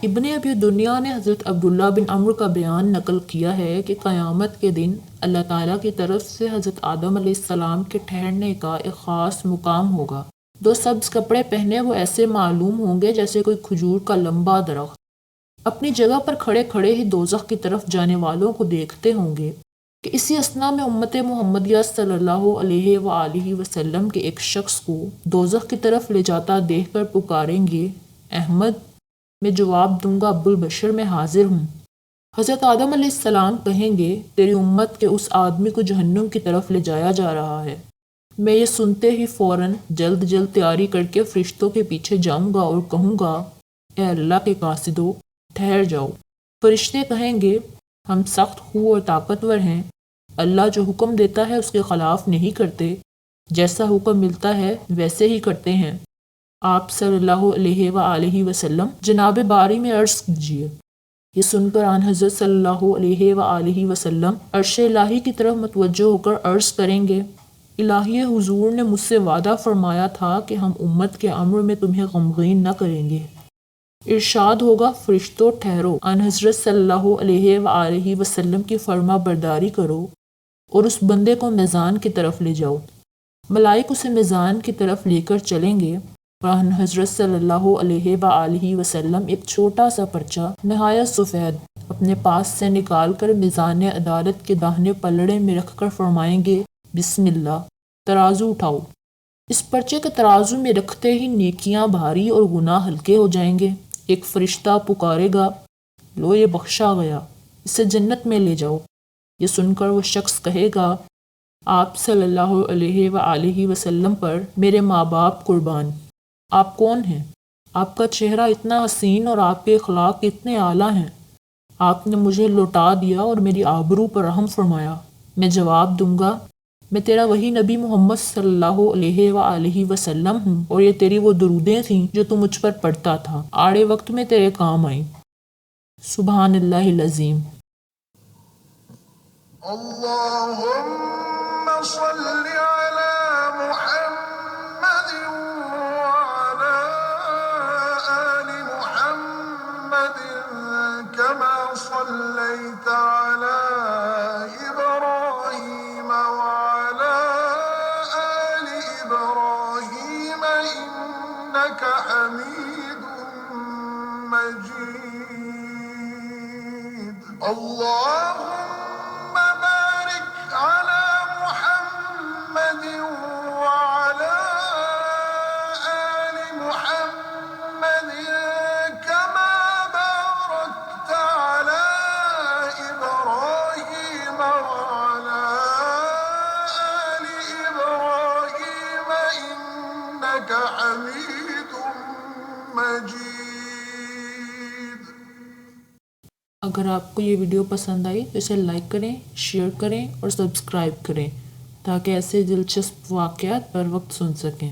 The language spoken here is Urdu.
ابن ابی دنیا نے حضرت عبداللہ بن عمرو کا بیان نقل کیا ہے کہ قیامت کے دن اللہ تعالیٰ کی طرف سے حضرت آدم علیہ السلام کے ٹھہرنے کا ایک خاص مقام ہوگا۔ دو سبز کپڑے پہنے وہ ایسے معلوم ہوں گے جیسے کوئی کھجور کا لمبا درخت۔ اپنی جگہ پر کھڑے کھڑے ہی دوزخ کی طرف جانے والوں کو دیکھتے ہوں گے کہ اسی اثنا میں امت محمدیہ صلی اللہ علیہ وآلہ وسلم کے ایک شخص کو دوزخ کی طرف لے جاتا دیکھ کر پکاریں گے، احمد، میں جواب دوں گا، ابو البشر، میں حاضر ہوں۔ حضرت آدم علیہ السلام کہیں گے، تیری امت کے اس آدمی کو جہنم کی طرف لے جایا جا رہا ہے۔ میں یہ سنتے ہی فوراً جلد تیاری کر کے فرشتوں کے پیچھے جاؤں گا اور کہوں گا، اے اللہ کے قاصدو، ٹھہر جاؤ۔ فرشتے کہیں گے، ہم سخت خو اور طاقتور ہیں، اللہ جو حکم دیتا ہے اس کے خلاف نہیں کرتے، جیسا حکم ملتا ہے ویسے ہی کرتے ہیں۔ آپ صلی اللہ علیہ وآلہ وسلم جناب باری میں عرض کیجیے۔ یہ سن کر آن حضرت صلی اللہ علیہ وآلہ وسلم عرش الہی کی طرف متوجہ ہو کر عرض کریں گے، الہی حضور نے مجھ سے وعدہ فرمایا تھا کہ ہم امت کے امر میں تمہیں غمگین نہ کریں گے۔ ارشاد ہوگا، فرشتوں ٹھہرو، آن حضرت صلی اللہ علیہ وآلہ وسلم کی فرما برداری کرو اور اس بندے کو میزان کی طرف لے جاؤ۔ ملائک اسے میزان کی طرف لے کر چلیں گے اور حضرت صلی اللہ علیہ وآلہ وسلم ایک چھوٹا سا پرچہ نہایت سفید اپنے پاس سے نکال کر میزان عدالت کے داہنے پلڑے میں رکھ کر فرمائیں گے، بسم اللہ، ترازو اٹھاؤ۔ اس پرچے کے ترازو میں رکھتے ہی نیکیاں بھاری اور گناہ ہلکے ہو جائیں گے۔ ایک فرشتہ پکارے گا، لو یہ بخشا گیا، اسے جنت میں لے جاؤ۔ یہ سن کر وہ شخص کہے گا، آپ صلی اللہ علیہ وآلہ وسلم پر میرے ماں باپ قربان، آپ کون ہیں؟ آپ کا چہرہ اتنا حسین اور آپ کے اخلاق اتنے اعلیٰ ہیں، آپ نے مجھے لوٹا دیا اور میری آبرو پر رحم فرمایا۔ میں جواب دوں گا، میں تیرا وہی نبی محمد صلی اللہ علیہ وآلہ وسلم ہوں اور یہ تیری وہ درودیں تھیں جو تو مجھ پر پڑھتا تھا، آڑے وقت میں تیرے کام آئیں۔ سبحان اللہ العظیم۔ اللہم صلی علی محمد وعلی آل محمد کما صلیت علی ابراہیم وعلی آل ابراہیم انک حمید مجید۔ اللہم بارک علی محمد وعلی آل محمد کما بارکت علی ابراہیم وعلی آل ابراہیم انک حمید مجید۔ اگر آپ کو یہ ویڈیو پسند آئی تو اسے لائک کریں، شیئر کریں اور سبسکرائب کریں تاکہ ایسے دلچسپ واقعات پر وقت سن سکیں۔